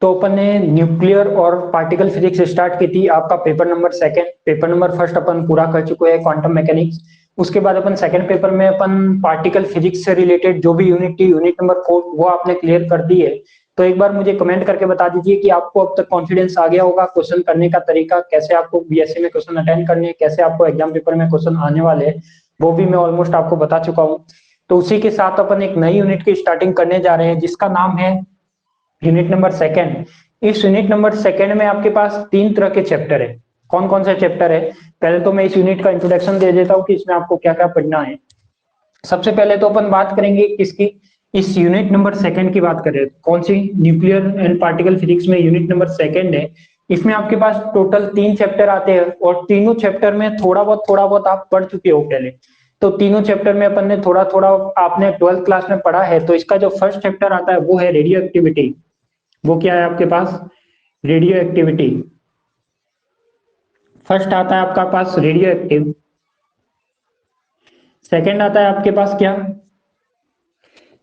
तो अपन ने न्यूक्लियर और पार्टिकल फिजिक्स स्टार्ट की थी, आपका paper number second, paper number first अपन पूरा कर चुके हैं क्वांटम मैकेनिक्स। उसके बाद अपन सेकंड पेपर में अपन पार्टिकल फिजिक्स से रिलेटेड जो भी यूनिट थी, यूनिट नंबर 4 वो आपने क्लियर कर दी है। तो एक बार मुझे कमेंट करके बता दीजिए कि आपको अब तक कॉन्फिडेंस आ गया होगा, क्वेश्चन करने का तरीका कैसे आपको बीएससी में क्वेश्चन अटेंड करने हैं, कैसे आपको एग्जाम पेपर में क्वेश्चन आने वाले हैं, वो भी मैं ऑलमोस्ट आपको बता चुका हूँ। तो उसी के साथ अपन एक नई यूनिट की स्टार्टिंग करने जा रहे हैं जिसका नाम है यूनिट नंबर सेकंड। इस यूनिट नंबर सेकंड में आपके पास 3 तरह के चैप्टर है। कौन कौन से चैप्टर है, पहले तो मैं इस यूनिट का इंट्रोडक्शन दे देता हूँ कि इसमें आपको क्या क्या पढ़ना है। सबसे पहले तो अपन बात करेंगे किसकी, इस यूनिट नंबर सेकंड की बात करें, कौन सी, न्यूक्लियर एंड पार्टिकल फिजिक्स में यूनिट नंबर सेकंड है। इसमें आपके पास टोटल 3 चैप्टर आते हैं और तीनों चैप्टर में थोड़ा बहुत आप पढ़ चुके हो पहले। तो तीनों चैप्टर में अपन ने थोड़ा थोड़ा आपने 12th क्लास में पढ़ा है। तो इसका जो फर्स्ट चैप्टर आता है वो है रेडियो एक्टिविटी। वो क्या है आपके पास, रेडियो एक्टिविटी। फर्स्ट आता है आपका पास रेडियो एक्टिव। सेकंड आता है आपके पास क्या,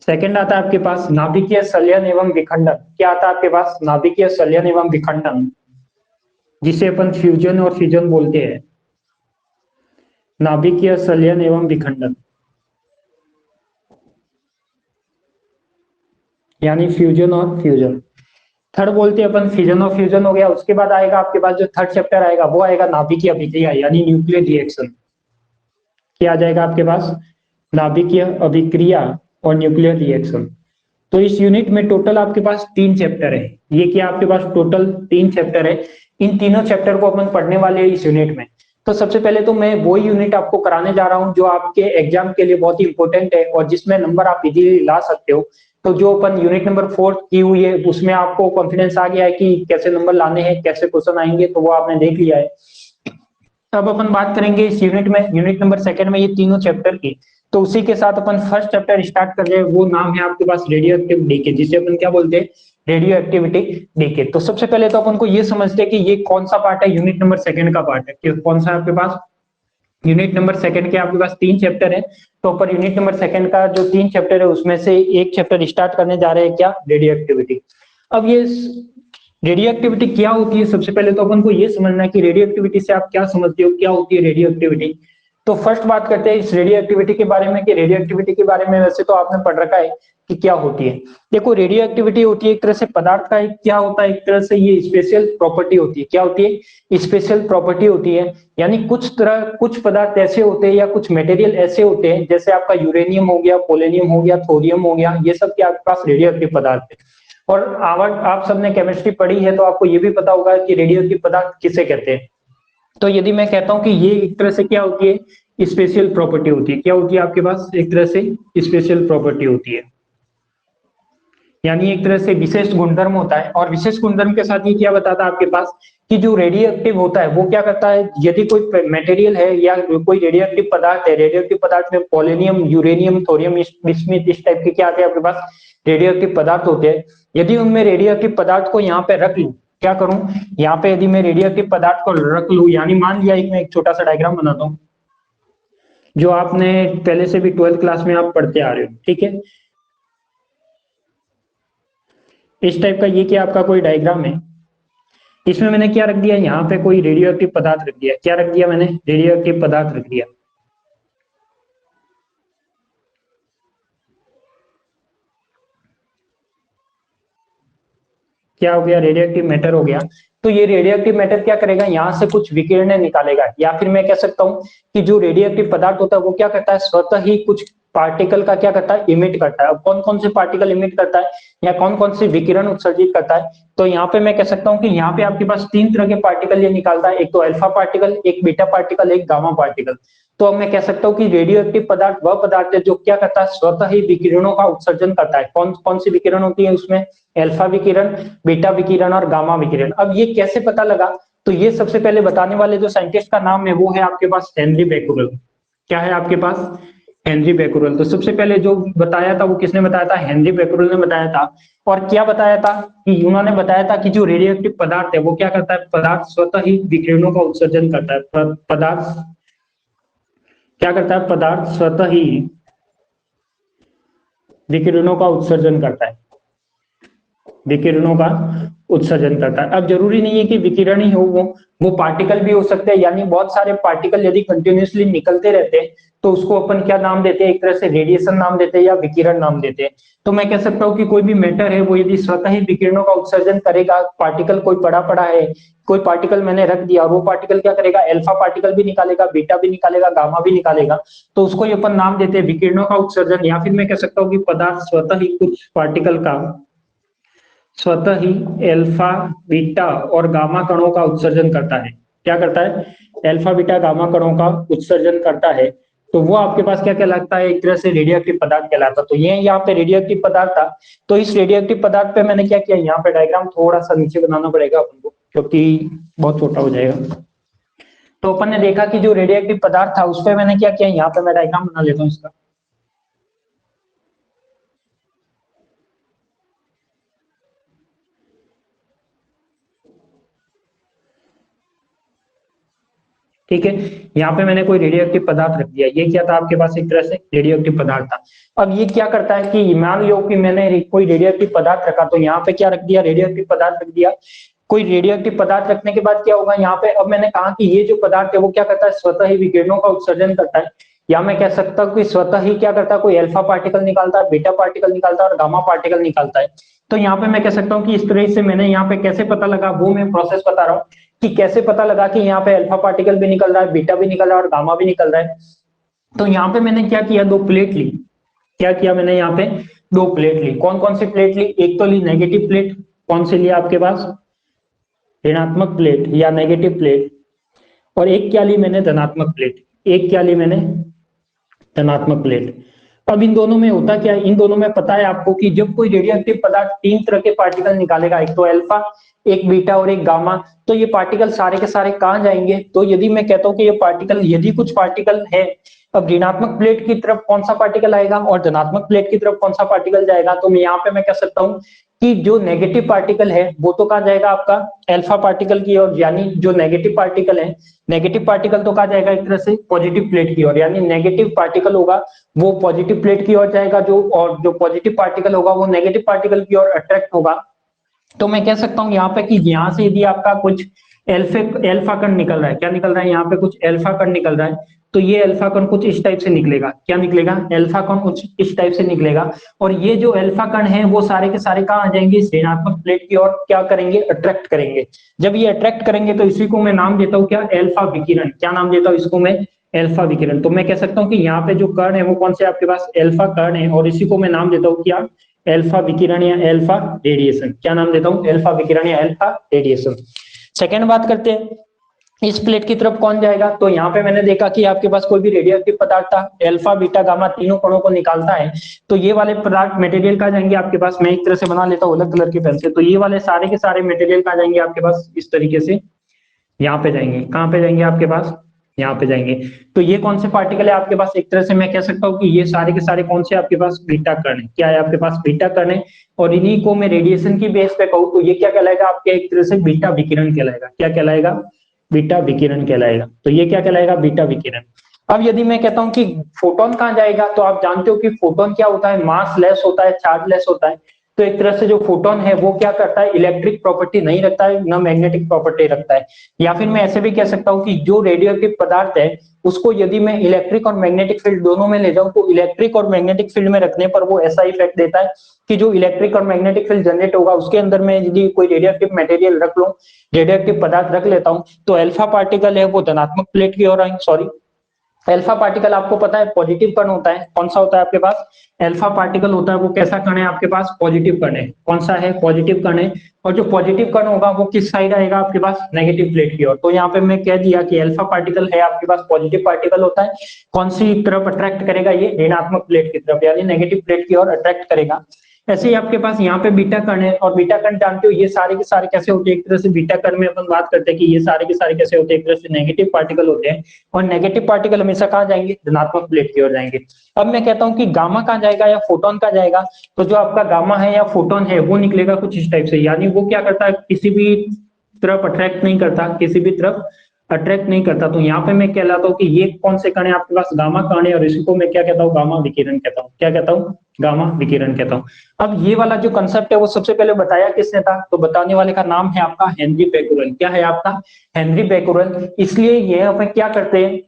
सेकंड आता है आपके पास नाभिकीय संलयन एवं विखंडन। क्या आता है आपके पास, नाभिकीय संलयन एवं विखंडन, जिसे अपन फ्यूजन और फिजन बोलते हैं। नाभिकीय संलयन एवं विखंडन यानी फ्यूजन और फ्यूजन। थर्ड बोलते हैं अपन फिजन और फ्यूजन हो गया। उसके बाद आएगा आपके पास जो थर्ड चैप्टर आएगा वो आएगा नाभिकीय अभिक्रिया यानी न्यूक्लियर रिएक्शन। क्या आ जाएगा आपके पास, नाभिकीय अभिक्रिया और न्यूक्लियर रिएक्शन। तो इस यूनिट में टोटल आपके पास 3 चैप्टर है। ये क्या आपके पास टोटल 3 चैप्टर है। इन तीनों चैप्टर को अपन पढ़ने वाले हैं इस यूनिट में। तो सबसे पहले तो मैं वही यूनिट आपको कराने जा रहा हूं जो आपके एग्जाम के लिए बहुत ही इंपॉर्टेंट है और जिसमें नंबर आप इजीली ला सकते हो। तो जो अपन यूनिट नंबर 4 की हुई है उसमें आपको कॉन्फिडेंस आ गया है कि कैसे नंबर लाने हैं, कैसे क्वेश्चन आएंगे, तो वो आपने देख लिया है। अब अपन बात करेंगे इस यूनिट में, यूनिट नंबर सेकंड में ये तीनों चैप्टर की। तो उसी के साथ अपन फर्स्ट चैप्टर स्टार्ट कर रहे हैं, वो नाम है आपके पास रेडियो एक्टिव डीके, जिसे अपन क्या बोलते हैं, रेडियो एक्टिविटी डीके। तो सबसे पहले तो अपन को ये समझते हैं कि ये कौन सा पार्ट है, यूनिट नंबर सेकंड का पार्ट है। कि कौन सा है आपके पास, यूनिट नंबर सेकंड के आपके पास 3 चैप्टर है। तो अपन यूनिट नंबर सेकंड का जो 3 चैप्टर है उसमें से एक चैप्टर स्टार्ट करने जा रहे हैं, क्या, रेडियो एक्टिविटी। अब ये रेडियो एक्टिविटी क्या होती है, सबसे पहले तो अपन को ये समझना है कि रेडियो एक्टिविटी से आप क्या समझते हो, क्या होती है रेडियो एक्टिविटी। तो फर्स्ट बात करते हैं इस रेडियो एक्टिविटी के बारे में कि रेडियो एक्टिविटी के बारे में वैसे तो आपने पढ़ रखा है कि क्या होती है। देखो रेडियो एक्टिविटी होती है एक तरह से पदार्थ का एक क्या होता है, एक तरह से ये स्पेशल प्रॉपर्टी होती है। क्या होती है, स्पेशल प्रॉपर्टी होती है। यानी कुछ पदार्थ ऐसे होते हैं या कुछ मटेरियल ऐसे होते हैं, जैसे आपका यूरेनियम हो गया, पोलेनियम हो गया, थोरियम हो गया, ये सब के आपके पास रेडियो एक्टिव पदार्थ है। और आप सबने केमिस्ट्री पढ़ी है तो आपको ये भी पता होगा कि रेडियो एक्टिव पदार्थ किसे कहते हैं। तो यदि मैं कहता हूं कि ये एक तरह से क्या होती है, स्पेशल प्रॉपर्टी होती है। क्या होती है आपके पास, एक तरह से स्पेशल प्रॉपर्टी होती है, यानी एक तरह से विशेष गुणधर्म होता है। और विशेष गुणधर्म के साथ ये क्या बताता है आपके पास कि जो रेडियो एक्टिव होता है वो क्या करता है, यदि कोई मटेरियल है या कोई रेडियो एक्टिव पदार्थ है, रेडियो एक्टिव पदार्थ में पोलेनियम, यूरेनियम, थोरियम, बिस्मिथ, इस टाइप के क्या आते हैं आपके पास, रेडियो एक्टिव पदार्थ होते हैं। यदि उनमें रेडियो एक्टिव पदार्थ को यहाँ पे रख लूं, क्या करूं, यहाँ पे यदि मैं रेडियो एक्टिव पदार्थ को रख लूं, यानी मान लिया मैं एक छोटा सा डायग्राम बनाता हूँ जो आपने पहले से भी 12th क्लास में आप पढ़ते आ रहे हो, ठीक है। इस टाइप का ये क्या आपका कोई डायग्राम है, इसमें मैंने क्या रख दिया, यहाँ पे कोई रेडियो एक्टिव पदार्थ रख दिया। क्या रख दिया मैंने, रेडियो एक्टिव पदार्थ रख दिया। क्या हो गया, रेडियो एक्टिव मैटर हो गया। तो ये रेडियो एक्टिव मैटर क्या करेगा, यहाँ से कुछ विकिरण निकालेगा, या फिर मैं कह सकता हूँ कि जो रेडियो एक्टिव पदार्थ होता है वो क्या करता है, स्वतः ही कुछ पार्टिकल का क्या करता है, इमिट करता है। अब कौन कौन से पार्टिकल इमिट करता है या कौन कौन से विकिरण उत्सर्जित करता है, तो यहाँ पे मैं कह सकता हूँ कि यहाँ पे आपके पास 3 तरह के पार्टिकल ये निकालता है, एक तो अल्फा पार्टिकल, एक बीटा पार्टिकल, एक गामा पार्टिकल। तो अब मैं कह सकता हूँ कि रेडियो एक्टिव पदार्थ वह पदार्थ है जो क्या करता है, स्वतः ही विकिरणों का उत्सर्जन करता है। कौन कौन सी विकिरण होती है उसमें, अल्फा विकिरण, बीटा विकिरण और गामा विकिरण। अब ये कैसे पता लगा, तो ये सबसे पहले बताने वाले जो साइंटिस्ट का नाम है वो है आपके पास हेनरी बेकुरल। क्या है आपके पास, हेनरी बेकुरल। तो सबसे पहले जो बताया था वो किसने बताया था, हेनरी बेकुरल ने बताया था। और क्या बताया था कि उन्होंने बताया था कि जो रेडियो एक्टिव पदार्थ है वो क्या करता है, पदार्थ स्वतः ही विकिरणों का उत्सर्जन करता है। पदार्थ क्या करता है, पदार्थ स्वतः ही विकिरणों का उत्सर्जन करता है। विकिरणों का उत्सर्जन करता है। अब जरूरी नहीं है कि विकिरण ही हो, वो पार्टिकल भी हो सकते हैं, यानी बहुत सारे पार्टिकल यदि कंटिन्यूअसली निकलते रहते हैं तो उसको अपन क्या नाम देते हैं, एक तरह से रेडिएशन नाम देते हैं या विकिरण नाम देते हैं। तो मैं कह सकता हूँ कि कोई भी मैटर है वो यदि स्वतः ही विकिरणों का उत्सर्जन करेगा, पार्टिकल कोई पड़ा पड़ा है, कोई पार्टिकल मैंने रख दिया और वो पार्टिकल क्या करेगा, अल्फा पार्टिकल भी निकालेगा, बीटा भी निकालेगा, गामा भी निकालेगा, तो उसको ही अपन नाम देते हैं विकिरणों का उत्सर्जन। या फिर मैं कह सकता हूँ कि पदार्थ स्वतः ही कुछ पार्टिकल का स्वतः ही अल्फा बीटा और गामा कणों का उत्सर्जन करता है। क्या करता है, अल्फा बीटा गामा कणों का उत्सर्जन करता है। तो वो आपके पास क्या कहलाता है, एक तरह से रेडियोएक्टिव पदार्थ कहलाता है। तो ये यहाँ पे रेडियोएक्टिव पदार्थ था। तो इस रेडियोएक्टिव पदार्थ पे मैंने क्या किया, यहाँ पे डायग्राम थोड़ा सा नीचे बनाना पड़ेगा अपन को क्योंकि बहुत छोटा हो जाएगा। तो अपन ने देखा कि जो रेडियोएक्टिव पदार्थ था उस पर मैंने क्या किया, यहाँ पे मैं डायग्राम बना लेता हूँ इसका। ठीक है, यहाँ पे मैंने कोई रेडियोएक्टिव पदार्थ रख दिया, ये क्या था आपके पास, एक तरह से रेडियोएक्टिव पदार्थ था। अब ये क्या करता है कि मान लो कि मैंने कोई रेडियोएक्टिव पदार्थ रखा, तो यहाँ पे क्या रख दिया, रेडियोएक्टिव पदार्थ रख दिया। कोई रेडियोएक्टिव पदार्थ रखने के बाद क्या होगा यहाँ पे, अब मैंने कहा कि ये जो पदार्थ है वो क्या करता है, स्वतः ही विकिरणों का उत्सर्जन करता है। या मैं कह सकता हूँ कि स्वतः ही क्या करता है, कोई अल्फा पार्टिकल निकालता है, बीटा पार्टिकल निकालता है और गामा पार्टिकल निकालता है। तो यहाँ पे मैं कह सकता हूँ कि इस तरह से मैंने यहाँ पे कैसे पता लगा, वो मैं प्रोसेस बता रहा हूँ कि कैसे पता लगा कि यहाँ पे अल्फा पार्टिकल भी निकल रहा है, बीटा भी निकल रहा है और गामा भी निकल रहा है। तो यहाँ पे मैंने क्या किया, दो प्लेट ली। क्या किया मैंने यहाँ पे, दो प्लेट ली। कौन कौन सी प्लेट ली, एक तो ली नेगेटिव प्लेट, कौन सी लिया आपके पास, ऋणात्मक प्लेट या नेगेटिव प्लेट, और एक क्या ली मैंने, धनात्मक प्लेट। एक क्या ली मैंने, धनात्मक प्लेट। अब इन दोनों में होता क्या है, इन दोनों में पता है आपको कि जब कोई रेडियोएक्टिव पदार्थ तीन तरह के पार्टिकल निकालेगा, एक तो अल्फा, एक बीटा और एक गामा, तो ये पार्टिकल सारे के सारे कहाँ जाएंगे। तो यदि मैं कहता हूँ कि ये पार्टिकल, यदि कुछ पार्टिकल है, अब ऋणात्मक प्लेट की तरफ कौन सा पार्टिकल आएगा और धनात्मक प्लेट की तरफ कौन सा पार्टिकल जाएगा, तो मैं यहाँ पे मैं कह सकता हूँ कि जो नेगेटिव पार्टिकल है वो तो कहाँ जाएगा आपका, अल्फा पार्टिकल की ओर, यानी जो नेगेटिव पार्टिकल है, नेगेटिव पार्टिकल तो कहाँ जाएगा, एक तरह से पॉजिटिव प्लेट की ओर, यानी नेगेटिव पार्टिकल होगा वो पॉजिटिव प्लेट की ओर जाएगा, जो और जो पॉजिटिव पार्टिकल होगा वो नेगेटिव पार्टिकल की ओर अट्रैक्ट होगा। तो मैं कह सकता हूँ यहाँ पे कि यहाँ से यदि आपका कुछ अल्फा कण निकल रहा है, क्या निकल रहा है, यहाँ पे कुछ अल्फा कण निकल रहा है, तो ये अल्फा कण कुछ इस टाइप से निकलेगा। क्या निकलेगा, अल्फा कण कुछ इस टाइप से निकलेगा। और ये जो अल्फा कण है वो सारे के सारे कहाँ आ जाएंगे, इस ऋणात्मक प्लेट की ओर क्या करेंगे, अट्रैक्ट करेंगे। जब ये अट्रैक्ट करेंगे तो इसी को मैं नाम देता हूँ क्या, अल्फा विकिरण। क्या नाम देता हूँ इसको मैं, अल्फा विकिरण। तो मैं कह सकता हूँ कि यहाँ पे जो कण है वो कौन से आपके पास, अल्फा कण है, और इसी को मैं नाम देता हूँ क्या, अल्फा विकिरण या अल्फा रेडिएशन। क्या नाम देता हूँ, अल्फा विकिरण या अल्फा रेडिएशन। सेकेंड बात करते हैं, इस प्लेट की तरफ कौन जाएगा। तो यहाँ पे मैंने देखा कि आपके पास कोई भी रेडियोएक्टिव पदार्थ था, अल्फा बीटा गामा तीनों कणों को निकालता है, तो ये वाले पदार्थ मटेरियल कहाँ जाएंगे आपके पास, मैं एक तरह से बना लेता हूँ अलग कलर के पेन से। तो ये वाले सारे के सारे मटेरियल कहाँ जाएंगे आपके पास, इस तरीके से यहाँ पे जाएंगे। कहाँ पे जाएंगे आपके पास, यहाँ पे जाएंगे। तो ये कौन से पार्टिकल है आपके पास, एक तरह से मैं कह सकता हूँ कि ये सारे के सारे कौन से आपके पास, बीटा कण है। क्या है आपके पास, बीटा कण है। और इन्हीं को मैं रेडिएशन की बेस पे कहूँ तो ये क्या कहलाएगा आपके, एक तरह से बीटा विकिरण कहलाएगा। क्या कहलाएगा, बीटा विकिरण कहलाएगा। तो ये क्या कहलाएगा, बीटा विकिरण। अब यदि मैं कहता हूं कि फोटोन कहाँ जाएगा, तो आप जानते हो कि फोटोन क्या होता है, मास लेस होता है, चार्ज लेस होता है। तो एक तरह से जो फोटोन है वो क्या करता है, इलेक्ट्रिक प्रॉपर्टी नहीं रखता है, ना मैग्नेटिक प्रॉपर्टी रखता है। या फिर मैं ऐसे भी कह सकता हूँ कि जो रेडियोएक्टिव पदार्थ है उसको यदि मैं इलेक्ट्रिक और मैग्नेटिक फील्ड दोनों में ले जाऊं, तो इलेक्ट्रिक और मैग्नेटिक फील्ड में रखने पर वो ऐसा इफेक्ट देता है कि जो इलेक्ट्रिक और मैग्नेटिक फील्ड जनरेट होगा उसके अंदर में यदि कोई रेडियोएक्टिव मटेरियल रख लूं, रेडियोएक्टिव पदार्थ रख लेता हूं, तो अल्फा पार्टिकल है वो धनात्मक प्लेट की ओर आएंगे। सॉरी, अल्फा पार्टिकल आपको पता है पॉजिटिव कण होता है। कौन सा होता है आपके पास, अल्फा पार्टिकल होता है वो कैसा कण है आपके पास, पॉजिटिव कण है। कौन सा है, पॉजिटिव कण है। और जो पॉजिटिव कण होगा वो किस साइड आएगा आपके पास, नेगेटिव प्लेट की ओर। तो यहाँ पे मैं कह दिया कि अल्फा पार्टिकल है आपके पास पॉजिटिव पार्टिकल होता है, कौन सी तरफ अट्रैक्ट करेगा, ये ऋणात्मक प्लेट की तरफ, यानी नेगेटिव प्लेट की ओर अट्रैक्ट करेगा। ऐसे ही आपके पास यहाँ पे बीटा कण है, और बीटा कण जानते हो ये सारे के सारे कैसे होते हैं, एक तरह से बीटा कण में अपन बात करते हैं कि ये सारे के सारे कैसे होते हैं, एक तरह से नेगेटिव पार्टिकल होते हैं। और नेगेटिव पार्टिकल हमेशा कहाँ जाएंगे, धनात्मक प्लेट की ओर जाएंगे। अब मैं कहता हूँ कि गामा कहाँ जाएगा या फोटोन कहाँ जाएगा, तो जो आपका गामा है या फोटोन है वो निकलेगा कुछ इस टाइप से, यानी वो क्या करता है, किसी भी तरफ अट्रैक्ट नहीं करता, किसी भी तरफ अट्रैक्ट नहीं करता। तो यहाँ पे मैं कहलाता हूँ कि ये कौन से कण है आपके पास, गामा कण है, और इसी को मैं क्या कहता हूँ, गामा विकिरण कहता हूँ। क्या कहता हूँ, गामा विकिरण कहता हूँ। अब ये वाला जो कंसेप्ट है वो सबसे पहले बताया किसने था, तो बताने वाले का नाम है आपका हेनरी बेक्यूरेल। क्या है आपका? Henry Becquerel. इसलिए ये अपन क्या करते हैं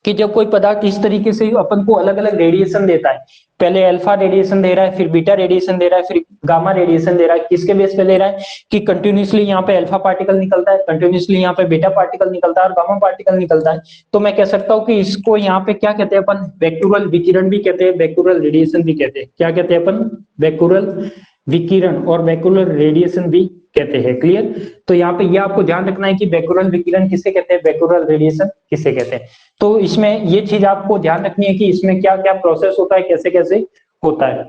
कि जब कोई पदार्थ इस तरीके से अपन को अलग अलग रेडिएशन देता है, पहले अल्फा रेडिएशन दे रहा है, फिर बीटा रेडिएशन दे रहा है, फिर गामा रेडिएशन दे रहा है, किसके बेस पे दे रहा है कि कंटिन्यूसली यहाँ पे अल्फा पार्टिकल निकलता है, कंटिन्यूसली यहाँ पे बीटा पार्टिकल निकलता है और गामा पार्टिकल निकलता है। तो मैं कह सकता हूँ कि इसको यहाँ पे क्या कहते हैं अपन, बेक्यूरल विकिरण भी कहते हैं, बेक्यूरल रेडिएशन भी कहते हैं। क्या कहते हैं अपन? बेक्यूरल विकिरण और बेक्यूरल रेडिएशन भी कहते हैं। क्लियर? तो यहाँ पे ये आपको ध्यान रखना है कि बेक्यूरल विकिरण किसे कहते हैं, बेक्यूरल रेडिएशन किसे कहते हैं। तो इसमें ये चीज आपको ध्यान रखनी है कि इसमें क्या क्या प्रोसेस होता है, कैसे कैसे होता है।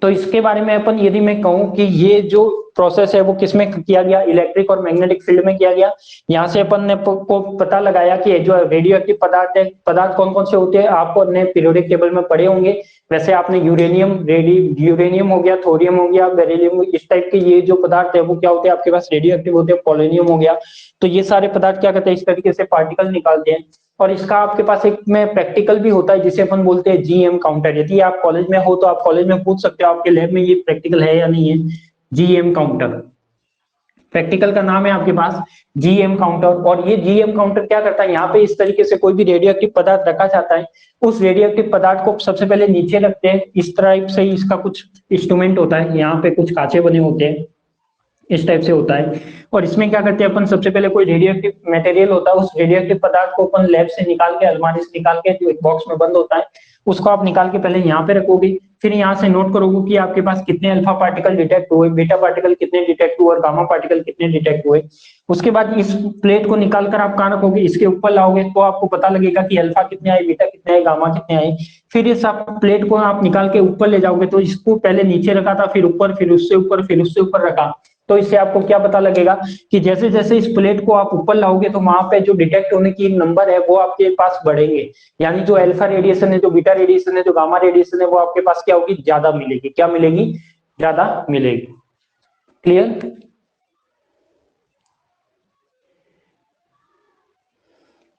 तो इसके बारे में अपन यदि मैं कहूं कि ये जो प्रोसेस है वो किसमें किया गया, इलेक्ट्रिक और मैग्नेटिक फील्ड में किया गया। यहाँ से अपन ने को पता लगाया कि जो रेडियो एक्टिव पदार्थ है, पदार्थ कौन कौन से होते हैं आपको अपने पीरियोडिक टेबल में पढ़े होंगे। वैसे आपने यूरेनियम हो गया, थोरियम हो गया, बेरिलियम, इस टाइप के ये जो पदार्थ है वो क्या होते हैं आपके पास, रेडियो एक्टिव होते हैं। पोलोनियम हो गया। तो ये सारे पदार्थ क्या करते हैं, इस तरीके से पार्टिकल निकालते हैं। और इसका आपके पास एक में प्रैक्टिकल भी होता है जिसे अपन बोलते हैं जीएम काउंटर। यदि आप कॉलेज में हो तो आप कॉलेज में पूछ सकते हो आपके लैब में ये प्रैक्टिकल है या नहीं है, जीएम काउंटर। प्रैक्टिकल का नाम है आपके पास जीएम काउंटर। और ये जीएम काउंटर क्या करता है, यहाँ पे इस तरीके से कोई भी रेडियो एक्टिव पदार्थ रखा जाता है, उस रेडियो एक्टिव पदार्थ को सबसे पहले नीचे रखते हैं। इस टाइप से इसका कुछ इंस्ट्रूमेंट होता है, यहाँ पे कुछ कांचे बने होते हैं, इस टाइप से होता है। और इसमें क्या करते हैं अपन, सबसे पहले कोई रेडियो एक्टिव मटेरियल होता है, उस रेडियो एक्टिव पदार्थ को अपन लैब से निकाल के, अलमारी से निकाल के, जो एक बॉक्स में बंद होता है, उसको आप निकाल के पहले यहाँ पे रखोगे। फिर यहाँ से नोट करोगे कि आपके पास कितने अल्फा पार्टिकल डिटेक्ट हुए, बीटा पार्टिकल कितने डिटेक्ट हुए और गामा पार्टिकल कितने डिटेक्ट हुए। उसके बाद इस प्लेट को निकाल कर आप कहाँ रखोगे, इसके ऊपर लाओगे तो आपको पता लगेगा कि अल्फा कितने आए, बीटा कितने आए, गामा कितने आए। फिर इस आप प्लेट को आप निकाल के ऊपर ले जाओगे, तो इसको पहले नीचे रखा था, फिर ऊपर, फिर उससे ऊपर, फिर उससे ऊपर रखा। तो इससे आपको क्या पता लगेगा कि जैसे जैसे इस प्लेट को आप ऊपर लाओगे तो वहां पे जो डिटेक्ट होने की नंबर है वो आपके पास बढ़ेंगे। यानी जो अल्फा रेडिएशन है, जो बीटा रेडिएशन है, जो गामा रेडिएशन है, वो आपके पास क्या होगी, ज्यादा मिलेगी। क्या मिलेगी? ज्यादा मिलेगी। क्लियर?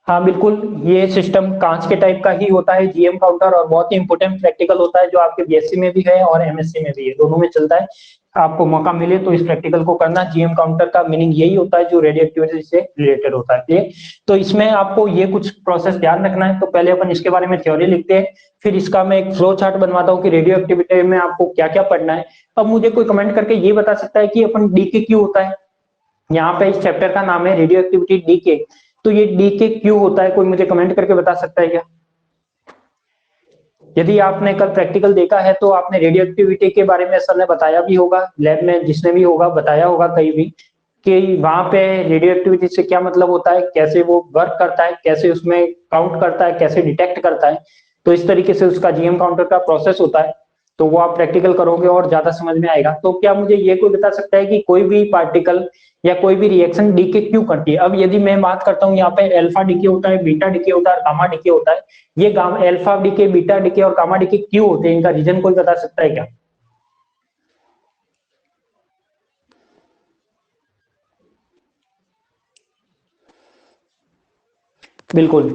हाँ बिल्कुल, ये सिस्टम कांच के टाइप का ही होता है जीएम काउंटर, और बहुत ही इंपोर्टेंट प्रैक्टिकल होता है जो आपके बीएससी में भी है और एमएससी में भी है, दोनों में चलता है। आपको मौका मिले तो इस प्रैक्टिकल को करना। जीएम काउंटर का मीनिंग यही होता है जो रेडियो एक्टिविटी से रिलेटेड होता है। ठीक? तो इसमें आपको ये कुछ प्रोसेस ध्यान रखना है। तो पहले अपन इसके बारे में थ्योरी लिखते हैं, फिर इसका मैं एक फ्लो चार्ट बनवाता हूँ कि रेडियो एक्टिविटी में आपको क्या क्या पढ़ना है। अब मुझे कोई कमेंट करके ये बता सकता है कि अपन डीके क्यों होता है। यहाँ पे इस चैप्टर का नाम है रेडियो एक्टिविटी डीके, तो ये डीके क्यों होता है, कोई मुझे कमेंट करके बता सकता है क्या? यदि आपने कल प्रैक्टिकल देखा है तो आपने रेडियो एक्टिविटी के बारे में सर ने बताया भी होगा, लैब में जिसने भी होगा बताया होगा कहीं भी, कि वहां पे रेडियो एक्टिविटी से क्या मतलब होता है, कैसे वो वर्क करता है, कैसे उसमें काउंट करता है, कैसे डिटेक्ट करता है। तो इस तरीके से उसका जीएम काउंटर का प्रोसेस होता है। तो वो आप प्रैक्टिकल करोगे और ज्यादा समझ में आएगा। तो क्या मुझे ये कोई बता सकता है कि कोई भी पार्टिकल या कोई भी रिएक्शन डीके क्यों करती है? अब यदि मैं बात करता हूँ, यहाँ पे अल्फा डीके होता है, बीटा डीके होता है और गामा डीके होता है। ये gamma alpha decay, beta decay और गामा डीके क्यों होते हैं, इनका रीजन कोई बता सकता है क्या? बिल्कुल,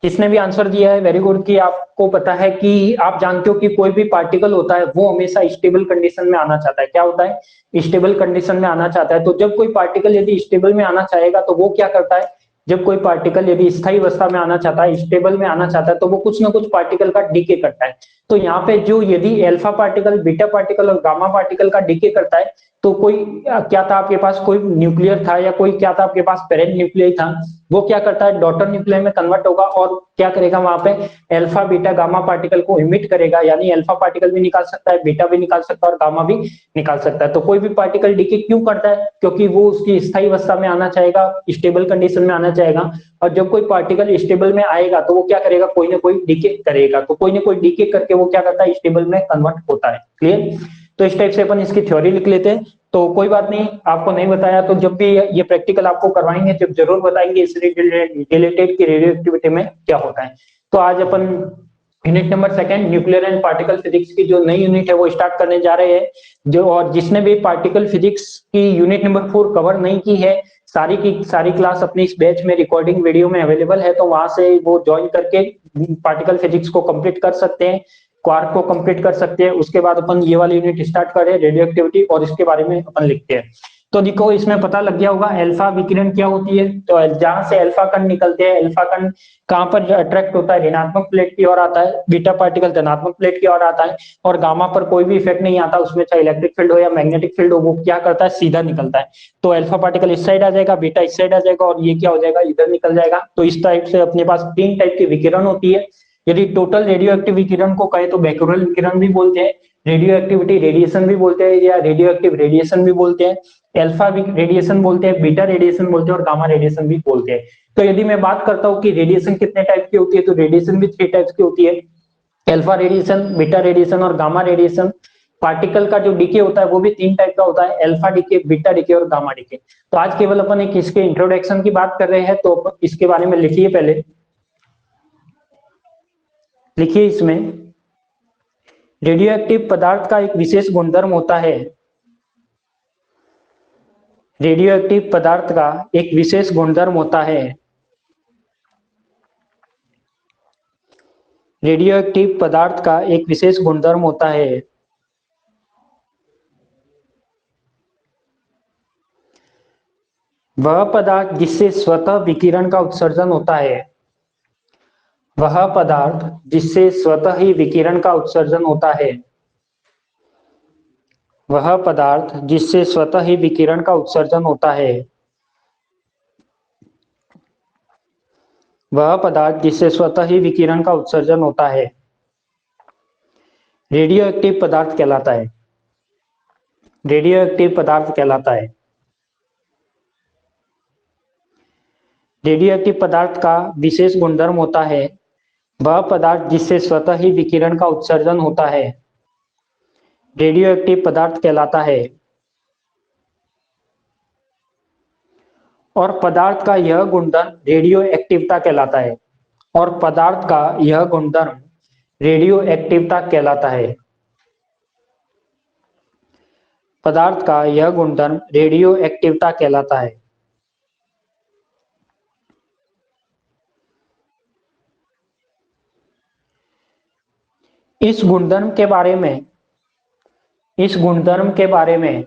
किसने भी आंसर दिया है, वेरी गुड। कि आपको पता है कि आप जानते हो कि कोई भी पार्टिकल होता है वो हमेशा स्टेबल कंडीशन में आना चाहता है। क्या होता है? स्टेबल कंडीशन में आना चाहता है। तो जब कोई पार्टिकल यदि स्टेबल में आना चाहेगा तो वो क्या करता है, जब कोई पार्टिकल यदि स्थायी अवस्था में आना चाहता है, स्टेबल में आना चाहता है, तो वो कुछ ना कुछ पार्टिकल का डीके करता है। तो यहाँ पे जो यदि अल्फा पार्टिकल, बीटा पार्टिकल और गामा पार्टिकल का डीके करता है, तो कोई क्या था आपके पास, कोई न्यूक्लियर था या कोई क्या था आपके पास, पेरेंट न्यूक्लियर था। वो क्या करता है, डॉटर न्यूक्लियर में कन्वर्ट होगा और क्या करेगा, वहां पे अल्फा बीटा गामा पार्टिकल को इमिट करेगा। यानी अल्फा पार्टिकल भी निकाल सकता है, बीटा भी निकाल सकता है और गामा भी निकाल सकता है। तो कोई भी पार्टिकल डीके क्यों करता है, क्योंकि वो उसकी स्थायी अवस्था में आना चाहेगा, स्टेबल कंडीशन में आना चाहेगा। और जब कोई पार्टिकल स्टेबल में आएगा तो वो क्या करेगा, कोई ना कोई डीके करेगा। तो कोई ना कोई डीके करके वो क्या करता है, स्टेबल में कन्वर्ट होता है। क्लियर? तो इस टाइप से अपन इसकी थ्योरी लिख लेते हैं। तो कोई बात नहीं, आपको नहीं बताया तो जब भी ये प्रैक्टिकल आपको करवाएंगे जब जरूर बताएंगे इससे रिलेटेड की रेडियो एक्टिविटी में क्या होता है। तो आज अपन unit number second nuclear and particle physics की जो नई यूनिट है वो स्टार्ट करने जा रहे हैं। जो और जिसने भी पार्टिकल फिजिक्स की यूनिट नंबर 4 कवर नहीं की है, सारी की सारी क्लास अपनी इस बैच में रिकॉर्डिंग वीडियो में अवेलेबल है, तो वहां से वो ज्वाइन करके पार्टिकल फिजिक्स को कंप्लीट कर सकते हैं। क्वार्क को कंप्लीट कर सकते हैं। उसके बाद अपन ये वाली यूनिट स्टार्ट करें रेडियो एक्टिविटी, और इसके बारे में अपन लिखते हैं। तो देखो इसमें पता लग गया होगा अल्फा विकिरण क्या होती है। तो जहां से अल्फा कण निकलते हैं, अल्फा कण कहां पर अट्रैक्ट होता है, ऋणात्मक प्लेट की ओर आता है, बीटा पार्टिकल धनात्मक प्लेट की ओर आता है, और गामा पर कोई भी इफेक्ट नहीं आता उसमें, चाहे इलेक्ट्रिक फील्ड हो या मैग्नेटिक फील्ड हो, वो क्या करता है सीधा निकलता है। तो अल्फा पार्टिकल इस साइड आ जाएगा, बीटा इस साइड आ जाएगा, और ये क्या हो जाएगा इधर निकल जाएगा। तो इस टाइप से अपने पास 3 टाइप की विकिरण होती है। यदि टोटल रेडियो एक्टिव विकिरण को कहे तो बैक्यूरल विकिरण भी बोलते हैं, रेडियो एक्टिविटी रेडिएशन भी बोलते हैं, या रेडियो एक्टिव रेडिएशन भी बोलते हैं, अल्फा रेडिएशन बोलते हैं, बीटा रेडिएशन बोलते हैं, और गामा रेडिएशन भी बोलते हैं। तो यदि मैं बात करता हूं कि रेडिएशन कितने टाइप की होती है, तो रेडिएशन भी 3 टाइप्स की होती है, अल्फा रेडिएशन, बीटा रेडिएशन और गामा रेडिएशन। पार्टिकल का जो डीके होता है वो भी 3 टाइप का होता है, अल्फा डीके, बीटा डीके और गामा डीके। तो आज केवल अपन एक इसके इंट्रोडक्शन की बात कर रहे हैं, तो इसके बारे में लिखिए पहले, लिखिए इसमें रेडियो एक्टिव पदार्थ का एक विशेष गुणधर्म होता है, रेडियो एक्टिव पदार्थ का एक विशेष गुणधर्म होता है, रेडियो एक्टिव पदार्थ का एक विशेष गुणधर्म होता है, वह पदार्थ जिससे स्वतः विकिरण का उत्सर्जन होता है, वह पदार्थ जिससे स्वतः ही विकिरण का उत्सर्जन होता है, वह पदार्थ जिससे स्वतः ही विकिरण का उत्सर्जन होता है, वह पदार्थ जिससे स्वतः ही विकिरण का उत्सर्जन होता है, रेडियो एक्टिव पदार्थ कहलाता है, रेडियो एक्टिव पदार्थ कहलाता है। रेडियो एक्टिव पदार्थ का विशेष गुणधर्म होता है, वह पदार्थ जिससे स्वतः ही विकिरण का उत्सर्जन होता है, रेडियो एक्टिव पदार्थ कहलाता है। और पदार्थ का यह गुणधर्म रेडियो एक्टिवता कहलाता है, और पदार्थ का यह गुणधर्म रेडियो एक्टिवता कहलाता है, पदार्थ का यह गुणधर्म रेडियो एक्टिवता कहलाता है। इस गुणधर्म के बारे में, इस गुणधर्म के बारे में,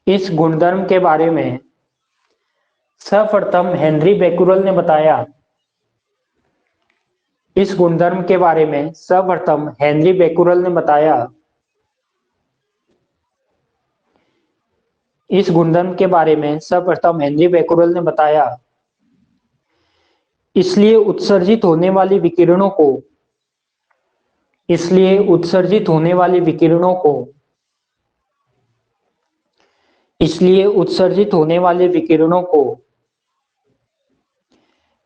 इस गुणधर्म के बारे में सर्वप्रथम हेनरी बैक्यूरेल ने बताया, इस गुणधर्म के बारे में सर्वप्रथम हेनरी बैक्यूरेल ने बताया, इस गुणधर्म के बारे में सर्वप्रथम हेनरी बैक्यूरेल ने बताया। इसलिए उत्सर्जित होने वाली विकिरणों को, इसलिए उत्सर्जित होने वाली विकिरणों को, इसलिए उत्सर्जित होने वाले विकिरणों को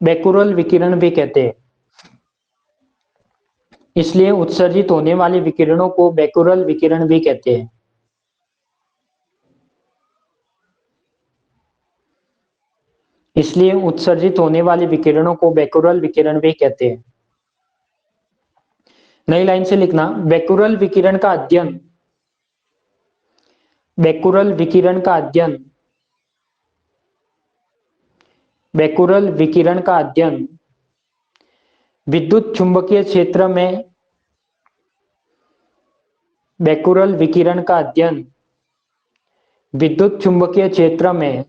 बैक्यूरेल विकिरण भी कहते हैं, इसलिए उत्सर्जित होने वाले विकिरणों को बैक्यूरेल विकिरण भी कहते हैं। इसलिए उत्सर्जित होने वाले विकिरणों को बैक्यूरेल विकिरण भी कहते हैं। नई लाइन से लिखना, बैक्यूरेल विकिरण का अध्ययन, बैक्यूरेल विकिरण का अध्ययन, बैक्यूरेल विकिरण का अध्ययन विद्युत चुंबकीय क्षेत्र में, बैक्यूरेल विकिरण का अध्ययन विद्युत चुंबकीय क्षेत्र में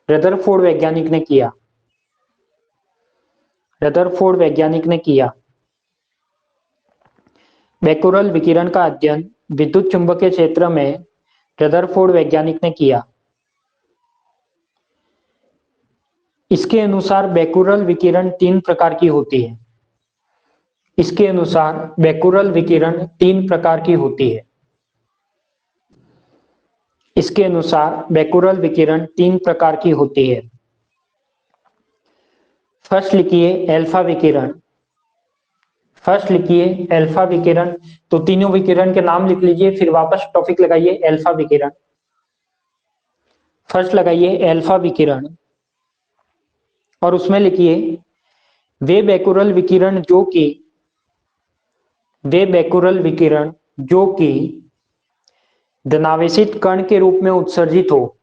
रदरफोर्ड वैज्ञानिक ने किया, रदरफोर्ड वैज्ञानिक ने किया। बैक्यूरेल विकिरण का अध्ययन विद्युत चुंबकीय क्षेत्र में रदरफोर्ड वैज्ञानिक ने किया। इसके अनुसार बैक्यूरेल विकिरण 3 प्रकार की होती है, इसके अनुसार बैक्यूरेल विकिरण 3 प्रकार की होती है, इसके अनुसार बैक्यूरेल विकिरण 3 प्रकार की होती है। फर्स्ट लिखिए अल्फा विकिरण, फर्स्ट लिखिए अल्फा विकिरण, तो तीनों विकिरण के नाम लिख लीजिए, फिर वापस टॉपिक लगाइए अल्फा विकिरण। फर्स्ट लगाइए अल्फा विकिरण, और उसमें लिखिए वे बैक्यूरेल विकिरण जो कि, वे बैक्यूरेल विकिरण जो कि धनावेशित कण के रूप में उत्सर्जित हो,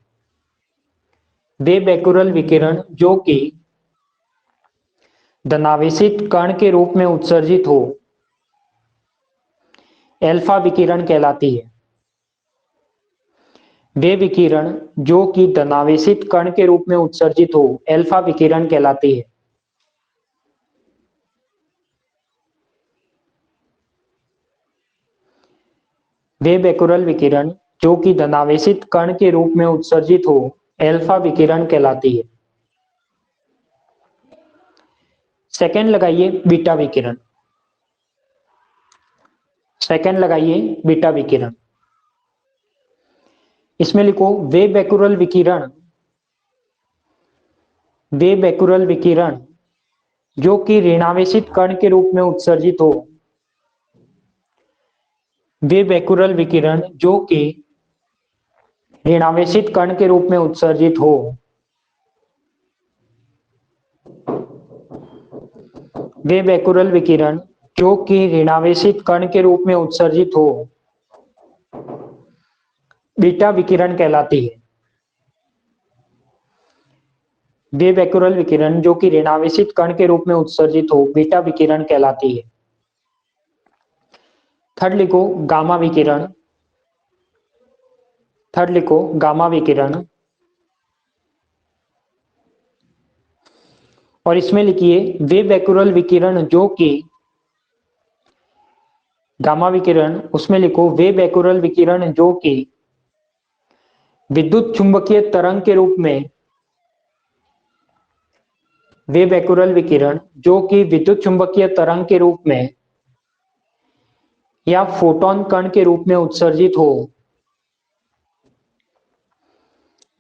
वे बैक्यूरेल विकिरण जो कि धनावेशित कण के रूप में उत्सर्जित हो, एल्फा विकिरण कहलाती है। वे विकिरण जो कि धनावेशित कण के रूप में उत्सर्जित हो, एल्फा विकिरण कहलाती है। वे बैकुरल विकिरण जो कि धनावेशित कण के रूप में उत्सर्जित हो, एल्फा विकिरण कहलाती है। सेकंड लगाइए बीटा विकिरण। सेकंड लगाइए बीटा विकिरण। इसमें लिखो वे बैकुरल विकिरण, वे बैकुरल विकिरण जो कि ऋणावेशित कण के रूप में उत्सर्जित हो, वे बैकुरल विकिरण जो कि ऋणावेशित कण के रूप में उत्सर्जित हो, वे बैकुरल विकिरण जो कि ऋणावेशित कण के रूप में उत्सर्जित हो, बीटा विकिरण कहलाती है। वे बैकुरल विकिरण जो कि ऋणावेशित कण के रूप में उत्सर्जित हो, बीटा विकिरण कहलाती है। थर्ड लिखो गामा विकिरण। थर्ड लिखो गामा विकिरण, और इसमें लिखिए वे बैकुरल विकिरण जो कि गामा विकिरण, उसमें लिखो वे बैकुरल विकिरण जो कि विद्युत चुंबकीय तरंग के रूप में, वे बैकुरल विकिरण जो कि विद्युत चुंबकीय तरंग के रूप में या फोटॉन कण के रूप में उत्सर्जित हो,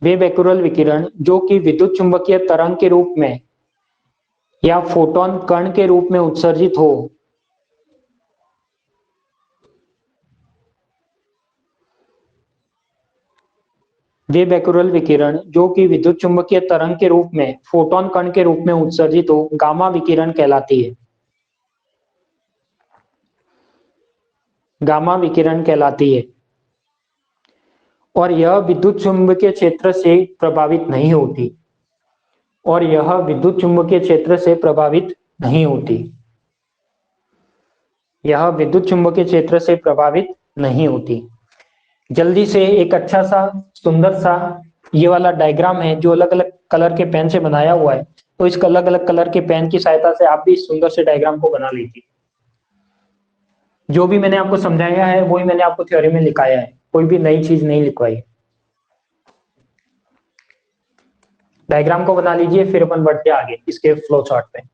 वे बैकुरल विकिरण जो कि विद्युत चुंबकीय तरंग के रूप में या फोटॉन कण के रूप में उत्सर्जित हो, वे बैकुरल विकिरण जो कि विद्युत चुंबकीय तरंग के रूप में फोटॉन कण के रूप में उत्सर्जित हो, गामा विकिरण कहलाती है। गामा विकिरण कहलाती है। और यह विद्युत चुंबकीय क्षेत्र से प्रभावित नहीं होती, और यह विद्युत चुंबकीय क्षेत्र से प्रभावित नहीं होती, यह विद्युत चुंबकीय क्षेत्र से प्रभावित नहीं होती। जल्दी से एक अच्छा सा सुंदर सा ये वाला डायग्राम है जो अलग अलग कलर के पेन से बनाया हुआ है, तो इस अलग अलग कलर के पेन की सहायता से आप भी इस सुंदर से डायग्राम को बना लीजिए। जो भी मैंने आपको समझाया है वही मैंने आपको थ्योरी में लिखाया है, कोई भी नई चीज नहीं लिखवाई। डायग्राम को बना लीजिए, फिर अपन बढ़ते आगे इसके फ्लो चार्ट पे।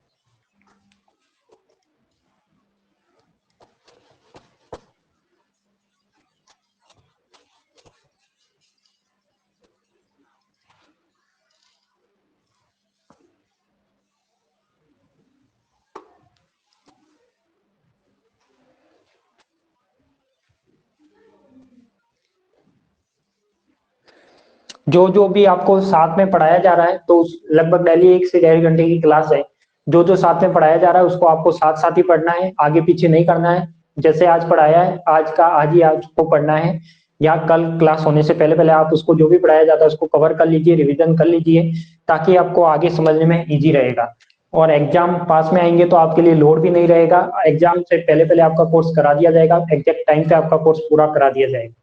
जो जो भी आपको साथ में पढ़ाया जा रहा है, तो लगभग डेली 1 से 1.5 घंटे की क्लास है। जो जो साथ में पढ़ाया जा रहा है उसको आपको साथ साथ ही पढ़ना है, आगे पीछे नहीं करना है। जैसे आज पढ़ाया है आज का आज ही आपको पढ़ना है, या कल क्लास होने से पहले पहले आप उसको जो भी पढ़ाया जाता है उसको कवर कर लीजिए, रिविजन कर लीजिए, ताकि आपको आगे समझने में इजी रहेगा। और एग्जाम पास में आएंगे तो आपके लिए लोड भी नहीं रहेगा, एग्जाम से पहले पहले आपका कोर्स करा दिया जाएगा, एग्जैक्ट टाइम पे आपका कोर्स पूरा करा दिया जाएगा।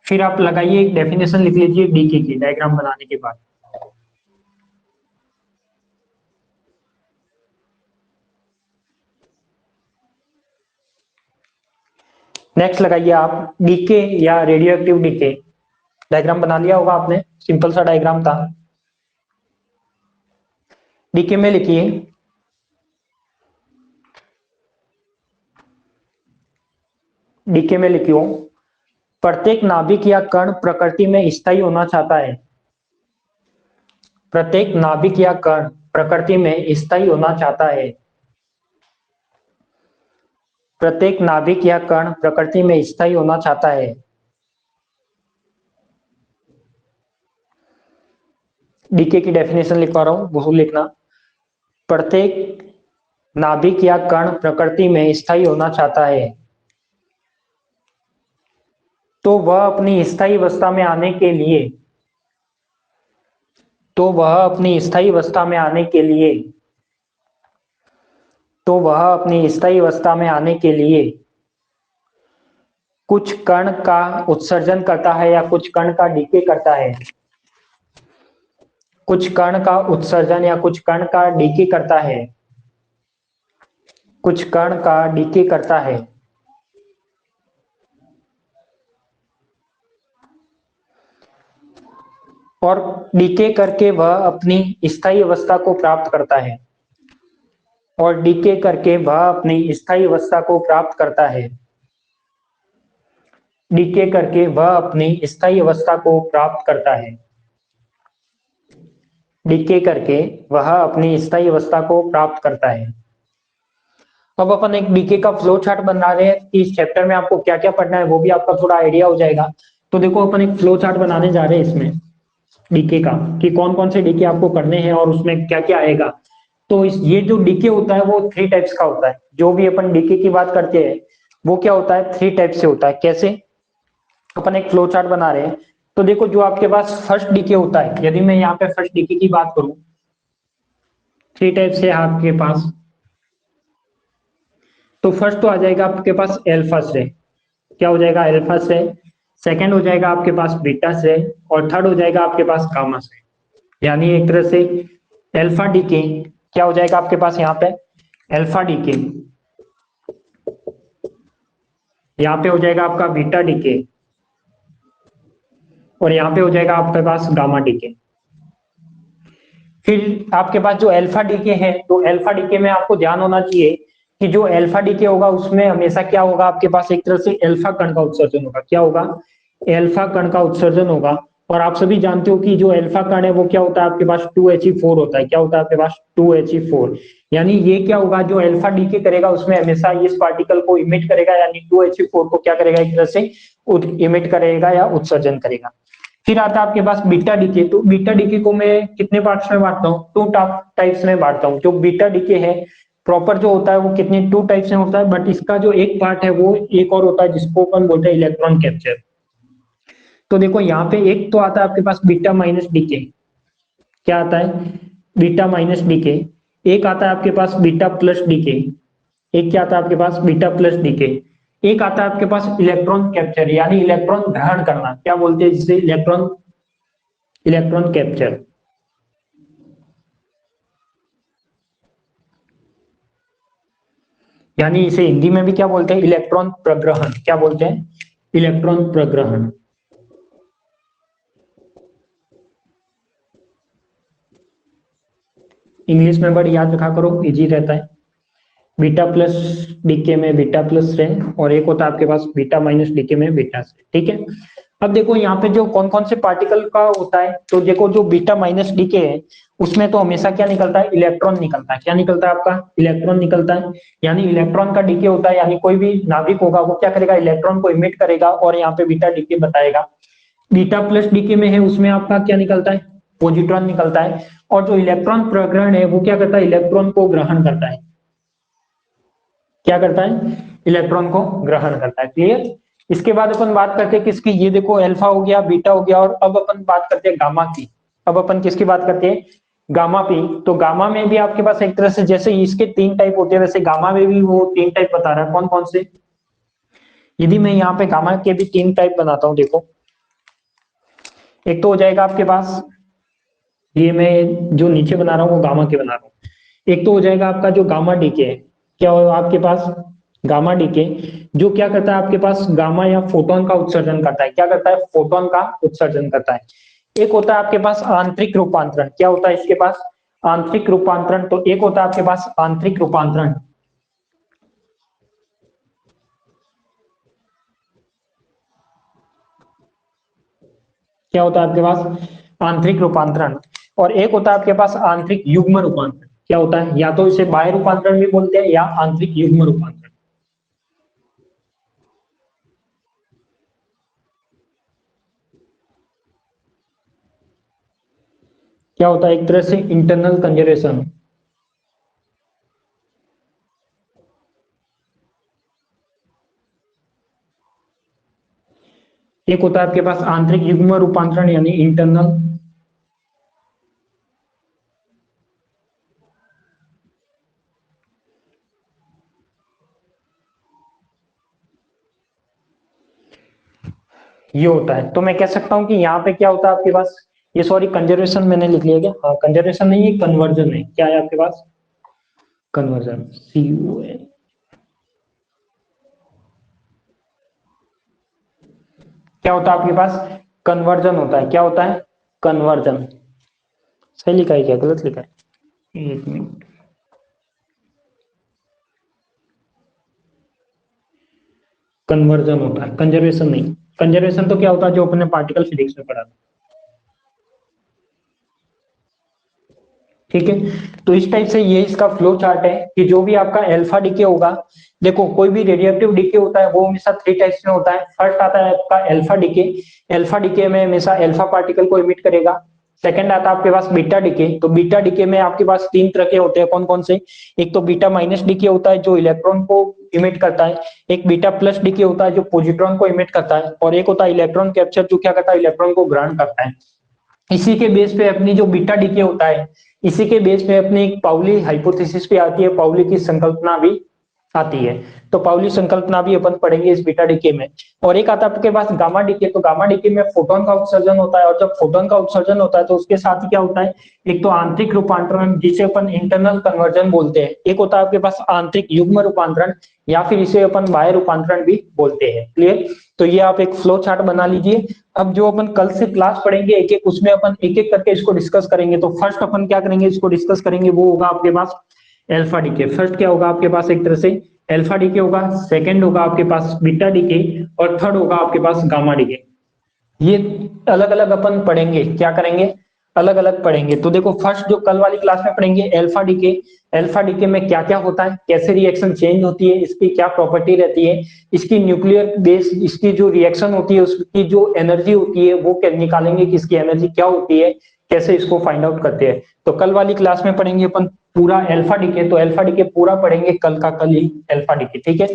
फिर आप लगाइए, एक डेफिनेशन लिख लीजिए डीके की डायग्राम बनाने के बाद। नेक्स्ट लगाइए आप डीके या रेडियो एक्टिव डीके। डायग्राम बना लिया होगा आपने, सिंपल सा डायग्राम था। डीके में लिखिए डीके में लिखियो प्रत्येक नाभिक या कण प्रकृति में स्थायी होना चाहता है। प्रत्येक नाभिक या कण प्रकृति में स्थायी होना चाहता है। प्रत्येक नाभिक या कण प्रकृति में स्थायी होना चाहता है। डीके की डेफिनेशन लिखवा रहा हूं, वो लिखना। प्रत्येक नाभिक या कण प्रकृति में स्थायी होना चाहता है, तो वह अपनी स्थायी अवस्था में आने के लिए तो वह अपनी स्थायी अवस्था में आने के लिए तो वह अपनी स्थायी अवस्था में आने के लिए कुछ कण का उत्सर्जन करता है या कुछ कण का डीके करता है। कुछ कण का उत्सर्जन या कुछ कण का डीके करता है। कुछ कण का डीके करता है। और डीके करके वह अपनी स्थायी अवस्था को प्राप्त करता है। और डीके करके वह अपनी स्थायी अवस्था को प्राप्त करता है। डीके करके वह अपनी स्थायी अवस्था को प्राप्त करता है। डीके करके वह अपनी स्थायी अवस्था को प्राप्त करता है। अब अपन एक डीके का फ्लो चार्ट बना रहे हैं कि इस चैप्टर में आपको क्या क्या पढ़ना है वो भी आपका थोड़ा आइडिया हो जाएगा। तो देखो अपन एक फ्लो चार्ट बनाने जा रहे हैं इसमें डीके का, कि कौन कौन से डीके आपको करने हैं और उसमें क्या क्या आएगा। तो ये जो डीके होता है वो 3 टाइप्स का होता है। जो भी अपन डीके की बात करते हैं वो क्या होता है, 3 टाइप से होता है। कैसे? अपन एक फ्लो चार्ट बना रहे हैं, तो देखो जो आपके पास फर्स्ट डीके होता है, यदि मैं यहाँ पे फर्स्ट डीके की बात करूं, 3 टाइप से आपके पास। तो फर्स्ट तो आ जाएगा आपके पास एल्फा से। क्या हो जाएगा? अल्फा से। सेकंड हो जाएगा आपके पास बीटा से। और थर्ड हो जाएगा आपके पास गामा से। यानी एक तरह से अल्फा डीके क्या हो जाएगा आपके पास यहाँ पे, अल्फा डीके। यहाँ पे हो जाएगा आपका बीटा डीके। और यहाँ पे हो जाएगा आपके पास गामा डीके। फिर आपके पास जो अल्फा डीके है, तो अल्फा डीके में आपको ध्यान होना चाहिए कि जो अल्फा डीके होगा उसमें हमेशा क्या होगा, आपके पास एक तरह से अल्फा कण का उत्सर्जन होगा। क्या होगा? अल्फा कण का उत्सर्जन होगा। और आप सभी जानते हो कि जो अल्फा कण है वो क्या होता है आपके पास, 2He4 होता है। क्या होता है आपके पास? 2He4। यानी ये क्या होगा, जो अल्फा डीके करेगा उसमें हमेशा इस पार्टिकल को इमिट करेगा, यानी 2He4 को क्या करेगा, एक तरह से इमिट करेगा या उत्सर्जन करेगा। फिर आता है आपके पास बीटा डीके। तो बीटा डीके को मैं कितने पार्ट्स में बांटता हूँ? 2 टाइप्स में बांटता हूँ। जो बीटा डीके है प्रॉपर जो होता है वो कितने 2 टाइप्स में होता है, बट इसका जो एक पार्ट है वो एक और होता है जिसको अपन बोलते हैं इलेक्ट्रॉन कैप्चर। तो देखो यहाँ पे एक तो आता है आपके पास बीटा माइनस डीके। क्या आता है? Beta minus DK. एक आता है आपके पास बीटा प्लस डीके। एक क्या आता है आपके पास? Beta plus DK. एक आता है आपके पास इलेक्ट्रॉन कैप्चर, यानी इलेक्ट्रॉन ग्रहण करना। क्या बोलते हैं जिसे? Electron capture. यानी इसे हिंदी में भी क्या बोलते हैं? इलेक्ट्रॉन प्रग्रहण। क्या बोलते हैं? इलेक्ट्रॉन प्रग्रहण। इंग्लिश में वर्ड याद रखा करो, इजी रहता है। बीटा प्लस डीके में बीटा प्लस से, और एक होता है आपके पास बीटा माइनस डीके में बीटा से। ठीक है। अब देखो यहाँ पे जो कौन कौन से पार्टिकल का होता है, तो देखो जो बीटा माइनस डीके है उसमें तो हमेशा क्या निकलता है? इलेक्ट्रॉन निकलता है। क्या निकलता है आपका? इलेक्ट्रॉन निकलता है। यानी इलेक्ट्रॉन का डीके होता है, यानी कोई भी नाभिक होगा वो क्या करेगा? इलेक्ट्रॉन को इमिट करेगा, और यहाँ पे बीटा डीके बताएगा। बीटा प्लस डीके में है उसमें आपका क्या निकलता है? पॉजिट्रॉन निकलता है। और जो इलेक्ट्रॉन प्रग्रहण है वो क्या करता है? इलेक्ट्रॉन को ग्रहण करता है। क्या करता है? इलेक्ट्रॉन को ग्रहण करता है। क्लियर? इसके बाद अपन बात करते हैं किसकी, ये देखो अल्फा हो गया, बीटा हो गया, और अब अपन बात करते हैं गामा की। अब अपन किसकी बात करते हैं? Gamma P. तो गामा में भी आपके पास एक तरह से जैसे इसके 3 टाइप होते हैं, वैसे गामा में भी वो 3 टाइप बता रहा है। कौन कौन से? यदि मैं यहाँ पे गामा के भी 3 टाइप बनाता हूँ, देखो। एक तो हो जाएगा आपके पास, ये मैं जो नीचे बना रहा हूँ वो गामा के बना रहा हूँ। एक तो हो जाएगा आपका जो गामा डीके है। क्या होगा आपके पास? गामा डीके जो क्या करता है आपके पास, गामा या फोटोन का उत्सर्जन करता है। क्या करता है? फोटोन का उत्सर्जन करता है। एक होता है आपके पास आंतरिक रूपांतरण। क्या होता है इसके पास? आंतरिक रूपांतरण। तो एक होता है आपके पास आंतरिक रूपांतरण। क्या होता है आपके पास? आंतरिक रूपांतरण। और एक होता है आपके पास आंतरिक युग्म रूपांतरण। क्या होता है? या तो इसे बाह्य रूपांतरण भी बोलते हैं या आंतरिक युग्म रूपांतरण। क्या होता है? एक तरह से इंटरनल कंजर्वेशन। एक होता है आपके पास आंतरिक युग्म रूपांतरण यानी इंटरनल, ये होता है। तो मैं कह सकता हूं कि यहाँ पे क्या होता है आपके पास, ये सॉरी कंजर्वेशन मैंने लिख लिया क्या? हाँ, कंजर्वेशन नहीं है, कन्वर्जन है। क्या है आपके पास? Conversion, CUN। क्या होता है आपके पास? कन्वर्जन होता है। क्या होता है? कन्वर्जन। सही लिखा है क्या गलत लिखा है? एक मिनट। कन्वर्जन होता है, कंजर्वेशन नहीं। कंजर्वेशन तो क्या होता है, जो अपने पार्टिकल फिजिक्स में पढ़ा था। ठीक है। तो इस टाइप से ये इसका फ्लो चार्ट है कि जो भी आपका अल्फा डीके होगा, देखो कोई भी रेडियोएक्टिव डीके होता है वो हमेशा 3 टाइप्स में होता है। फर्स्ट आता है आपका अल्फा डीके। अल्फा डीके में हमेशा अल्फा पार्टिकल को इमिट करेगा। सेकंड आता है आपके पास बीटा डीके। तो बीटा डीके में आपके पास 3 तरह के होते हैं। कौन कौन से? एक तो बीटा माइनस डीके होता है जो इलेक्ट्रॉन को इमिट करता है। एक बीटा प्लस डीके होता है जो पॉजिट्रॉन को इमिट करता है। और एक होता है इलेक्ट्रॉन कैप्चर जो क्या करता है, इलेक्ट्रॉन को ग्रहण करता है। इसी के बेस पे अपनी जो बीटा डीके होता है, इसी के बेस पे अपनी एक पाउली हाइपोथेसिस पे आती है, पाउली की संकल्पना भी आती है। तो पाउली संकल्पना भी अपन पढ़ेंगे इस बीटा डीके में। और एक आता है आपके पास गामा डीके। तो गामा डीके में फोटोन का उत्सर्जन होता है, और जब फोटोन का उत्सर्जन होता है तो उसके साथ ही क्या होता है, एक तो आंतरिक रूपांतरण जिसे अपन इंटरनल कन्वर्जन बोलते हैं, एक होता है आपके पास आंतरिक युग्म रूपांतरण, या फिर इसे अपन बाह्य रूपांतरण भी बोलते हैं। क्लियर? तो ये आप एक फ्लो चार्ट बना लीजिए। अब जो अपन कल से क्लास पढ़ेंगे एक एक, उसमें अपन एक एक करके इसको डिस्कस करेंगे। तो फर्स्ट अपन क्या करेंगे, इसको डिस्कस करेंगे, वो होगा आपके पास अल्फा डीके। फर्स्ट क्या होगा आपके पास, एक तरह से अल्फा डीके होगा। सेकंड होगा आपके पास बीटा डीके। और थर्ड होगा आपके पास गामा डीके। ये अलग अलग अपन पढ़ेंगे। क्या करेंगे? अलग अलग पढ़ेंगे। तो देखो फर्स्ट जो कल वाली क्लास में पढ़ेंगे अल्फा डीके। अल्फा डीके में क्या क्या होता है, कैसे रिएक्शन चेंज होती है, इसकी क्या प्रॉपर्टी रहती है, इसकी न्यूक्लियर बेस, इसकी जो रिएक्शन होती है उसकी जो एनर्जी होती है वो निकालेंगे कि इसकी एनर्जी क्या होती है, कैसे इसको फाइंड आउट करते हैं। तो कल वाली क्लास में पढ़ेंगे अपन पूरा अल्फा डीके। तो अल्फा डीके पूरा पढ़ेंगे कल का कल ही, अल्फा डीके। ठीक है।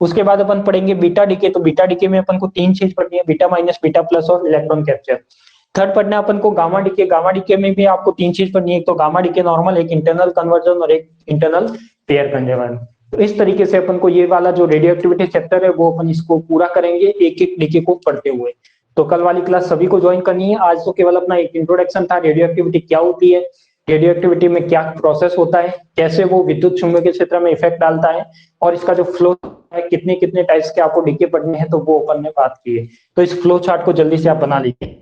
उसके बाद अपन पढ़ेंगे बीटा डीके। तो बीटा डीके में अपन को 3 चीज पढ़नी है, बीटा माइनस, बीटा प्लस और इलेक्ट्रॉन कैप्चर। थर्ड पढ़ना है अपन को गामा डीके। गामा डीके में भी आपको 3 चीज पढ़नी है, एक तो गामा डीके नॉर्मल, एक इंटरनल कन्वर्जन और एक इंटरनल पेयर कंजर्वेशन। तो इस तरीके से अपन को ये वाला जो रेडियो एक्टिविटी चैप्टर है वो अपन इसको पूरा करेंगे एक एक डीके को पढ़ते हुए। तो कल वाली क्लास सभी को ज्वाइन करनी है। आज तो केवल अपना एक इंट्रोडक्शन था, रेडियो एक्टिविटी क्या होती है, रेडियो एक्टिविटी में क्या प्रोसेस होता है, कैसे वो विद्युत चुंबकीय क्षेत्र में इफेक्ट डालता है, और इसका जो फ्लो है कितने कितने टाइप्स के आपको डीके पढ़ने हैं, तो वो अपन ने बात की है। तो इस फ्लो चार्ट को जल्दी से आप बना लीजिए।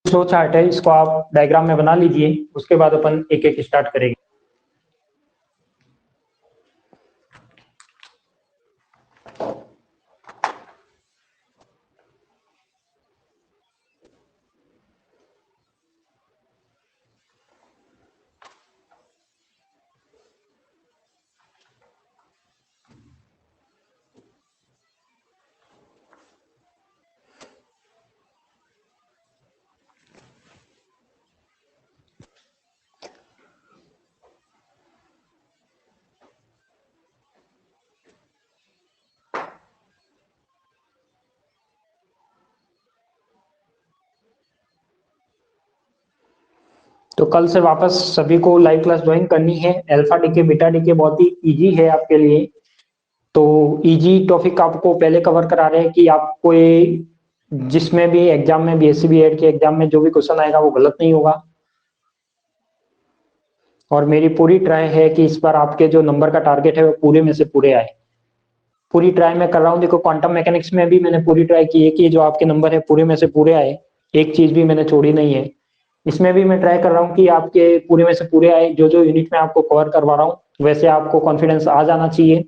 फ्लो चार्ट है, इसको आप डायग्राम में बना लीजिए। उसके बाद अपन एक एक स्टार्ट करेंगे। तो कल से वापस सभी को लाइव क्लास ज्वाइन करनी है। अल्फा डीके बीटा डीके बहुत ही इजी है आपके लिए। तो इजी टॉपिक आपको पहले कवर करा रहे हैं कि आपको ये जिसमें भी एग्जाम में, बीएससी बीएड के एग्जाम में जो भी क्वेश्चन आएगा वो गलत नहीं होगा। और मेरी पूरी ट्राई है कि इस बार आपके जो नंबर का टारगेट है वो पूरे में से पूरे आए। पूरी ट्राई मैं कर रहा हूँ। देखो क्वांटम मैकेनिक्स में भी मैंने पूरी ट्राई की है कि जो आपके नंबर है पूरे में से पूरे आए, एक चीज भी मैंने छोड़ी नहीं है। इसमें भी मैं ट्राई कर रहा हूँ कि आपके पूरे में से पूरे आए। जो जो यूनिट में आपको कवर करवा रहा हूँ वैसे आपको कॉन्फिडेंस आ जाना चाहिए।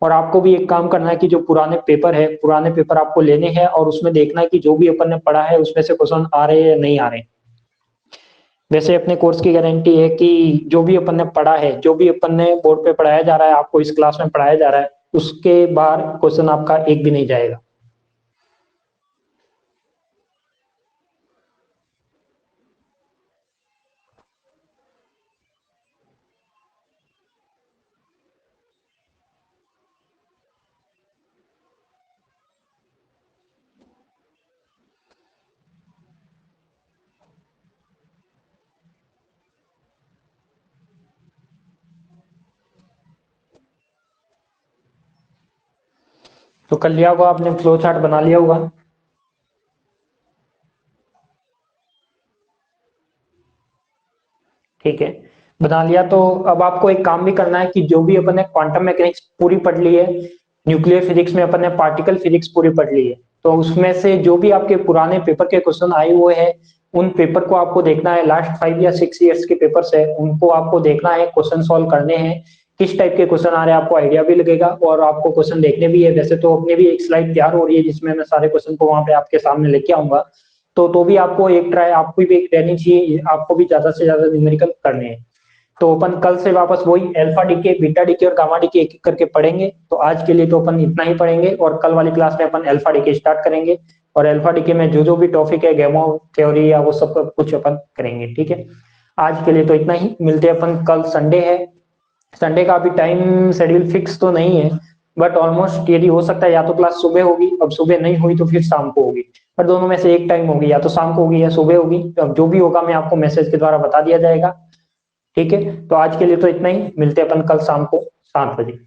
और आपको भी एक काम करना है कि जो पुराने पेपर है, पुराने पेपर आपको लेने हैं और उसमें देखना है कि जो भी अपन ने पढ़ा है उसमें से क्वेश्चन आ रहे हैं या नहीं आ रहे। वैसे अपने कोर्स की गारंटी है कि जो भी अपन ने पढ़ा है, जो भी अपन ने बोर्ड पे पढ़ाया जा रहा है, आपको इस क्लास में पढ़ाया जा रहा है, उसके बाहर क्वेश्चन आपका एक भी नहीं जाएगा। तो कर लिया होगा आपने, फ्लो चार्ट बना लिया होगा। ठीक है, बना लिया तो अब आपको एक काम भी करना है कि जो भी अपन ने क्वांटम मैकेनिक्स पूरी पढ़ ली है, न्यूक्लियर फिजिक्स में अपन ने पार्टिकल फिजिक्स पूरी पढ़ ली है, तो उसमें से जो भी आपके पुराने पेपर के क्वेश्चन आए हुए हैं उन पेपर को आपको देखना है। लास्ट 5 या 6 ईयर्स के पेपर्स है, उनको आपको देखना है, क्वेश्चन सॉल्व करने हैं। किस टाइप के क्वेश्चन आ रहे हैं आपको आइडिया भी लगेगा और आपको क्वेश्चन देखने भी है। वैसे तो अपने भी एक स्लाइड तैयार हो रही है जिसमें मैं सारे क्वेश्चन को वहां पे आपके सामने लेके आऊंगा, तो भी आपको एक ट्राई आपको भी एक रहनी चाहिए, आपको भी ज्यादा से ज्यादा न्यूमेरिकल करने हैं। तो अपन कल से वापस वही अल्फा डीके, बीटा डीके और गामा डीके एक एक करके पढ़ेंगे। तो आज के लिए तो अपन इतना ही पढ़ेंगे और कल वाली क्लास में अपन अल्फा डीके स्टार्ट करेंगे और अल्फा डीके में जो जो भी टॉपिक है गैमा थ्योरी या वो सब कुछ अपन करेंगे। ठीक है, आज के लिए तो इतना ही, मिलते हैं अपन कल। संडे है, संडे का अभी टाइम शेड्यूल फिक्स तो नहीं है, बट ऑलमोस्ट यदि हो सकता है या तो क्लास सुबह होगी, अब सुबह नहीं हुई तो फिर शाम को होगी, पर दोनों में से एक टाइम होगी, या तो शाम को होगी या सुबह होगी। अब जो भी होगा मैं आपको मैसेज के द्वारा बता दिया जाएगा। ठीक है, तो आज के लिए तो इतना ही, मिलते हैं अपन कल शाम को 7 बजे।